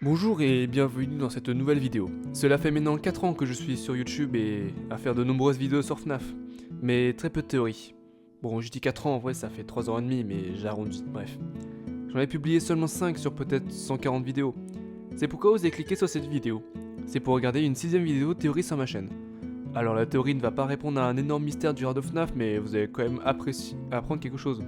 Bonjour et bienvenue dans cette nouvelle vidéo. Cela fait maintenant 4 ans que je suis sur YouTube et à faire de nombreuses vidéos sur FNAF, mais très peu de théories. Bon, je dis 4 ans, en vrai ça fait 3 ans et demi, mais j'arrondis, bref. J'en ai publié seulement 5 sur peut-être 140 vidéos. C'est pourquoi vous avez cliqué sur cette vidéo. C'est pour regarder une 6ème vidéo théorie sur ma chaîne. Alors la théorie ne va pas répondre à un énorme mystère du Hard of FNAF, mais vous allez quand même apprendre quelque chose.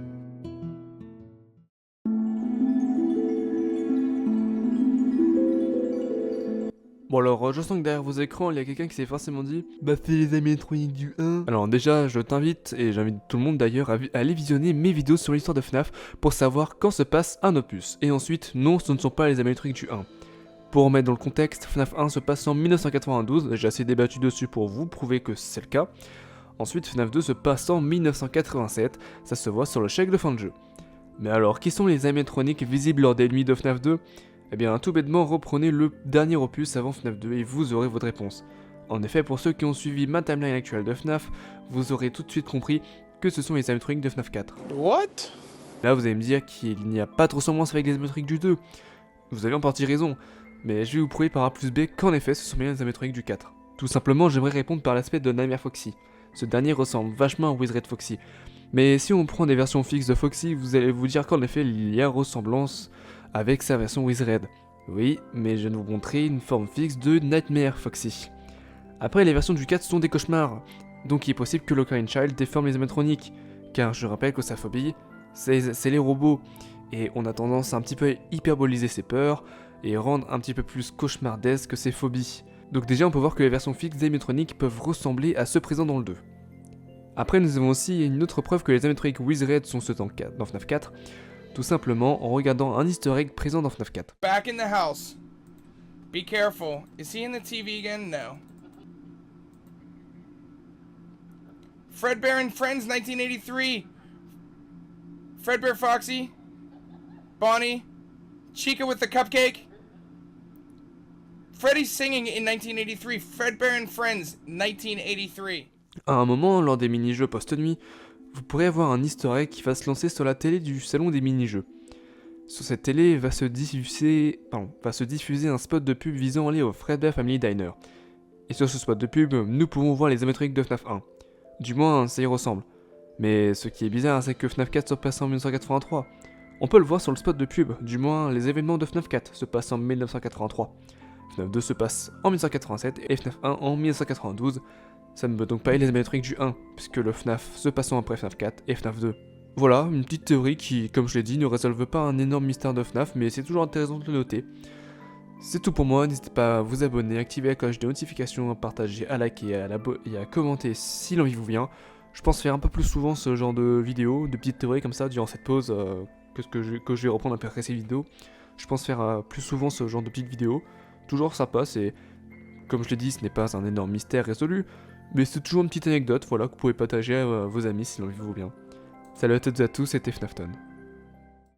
Bon alors, je sens que derrière vos écrans, il y a quelqu'un qui s'est forcément dit « Bah fais les animatroniques du 1 ». Alors déjà, je t'invite, et j'invite tout le monde d'ailleurs, à aller visionner mes vidéos sur l'histoire de FNAF pour savoir quand se passe un opus. Et ensuite, non, ce ne sont pas les animatroniques du 1. Pour remettre dans le contexte, FNAF 1 se passe en 1992, j'ai assez débattu dessus pour vous prouver que c'est le cas. Ensuite, FNAF 2 se passe en 1987, ça se voit sur le chèque de fin de jeu. Mais alors, qui sont les animatroniques visibles lors des nuits de FNAF 2 ? Eh bien, tout bêtement, reprenez le dernier opus avant FNAF 2 et vous aurez votre réponse. En effet, pour ceux qui ont suivi ma timeline actuelle de FNAF, vous aurez tout de suite compris que ce sont les animatroniques de FNAF 4. What? Là, vous allez me dire qu'il n'y a pas de ressemblance avec les animatroniques du 2. Vous avez en partie raison, mais je vais vous prouver par A plus B qu'en effet, ce sont bien les animatroniques du 4. Tout simplement, j'aimerais répondre par l'aspect de Nightmare Foxy. Ce dernier ressemble vachement à Wizard Foxy. Mais si on prend des versions fixes de Foxy, vous allez vous dire qu'en effet, il y a ressemblance avec sa version Wizard. Oui, mais je vais vous montrer une forme fixe de Nightmare Foxy. Après, les versions du 4 sont des cauchemars, donc il est possible que l'Ocarina Child déforme les animatroniques, car je rappelle que sa phobie, c'est les robots, et on a tendance à un petit peu hyperboliser ses peurs, et rendre un petit peu plus cauchemardesque ses phobies. Donc déjà, on peut voir que les versions fixes des animatroniques peuvent ressembler à ceux présents dans le 2. Après, nous avons aussi une autre preuve que les animatroniques Wizard sont ceux dans FNAF 4, tout simplement en regardant un easter egg présent dans FNAF 4. Back in the house. Be careful. Is he in the TV again? No. Fredbear and Friends 1983. Fredbear Foxy. Bonnie. Chica with the cupcake. Freddy singing in 1983. Fredbear and Friends 1983. À un moment, lors des mini-jeux post-nuit, vous pourrez avoir un easter egg qui va se lancer sur la télé du salon des mini-jeux. Sur cette télé va se diffuser un spot de pub visant à aller au Fredbear Family Diner. Et sur ce spot de pub, nous pouvons voir les animatroniques de FNAF 1. Du moins, ça y ressemble. Mais ce qui est bizarre, c'est que FNAF 4 se passe en 1983. On peut le voir sur le spot de pub, du moins les événements de FNAF 4 se passent en 1983. FNAF 2 se passe en 1987 et FNAF 1 en 1992. Ça ne peut donc pas être les animatroniques du 1, puisque le FNAF se passant après FNAF 4 et FNAF 2. Voilà, une petite théorie qui, comme je l'ai dit, ne résolve pas un énorme mystère de FNAF, mais c'est toujours intéressant de le noter. C'est tout pour moi, n'hésitez pas à vous abonner, activer la cloche de notification, à partager, à liker et à commenter si l'envie vous vient. Je pense faire un peu plus souvent ce genre de vidéos, de petites théories comme ça durant cette pause que je vais reprendre après ces vidéos. Je pense faire plus souvent ce genre de petites vidéos. Toujours sympa, c'est... Comme je l'ai dit, ce n'est pas un énorme mystère résolu, mais c'est toujours une petite anecdote, voilà, que vous pouvez partager à vos amis si l'envie vous vient. Salut à toutes et à tous, c'était FNAFTON.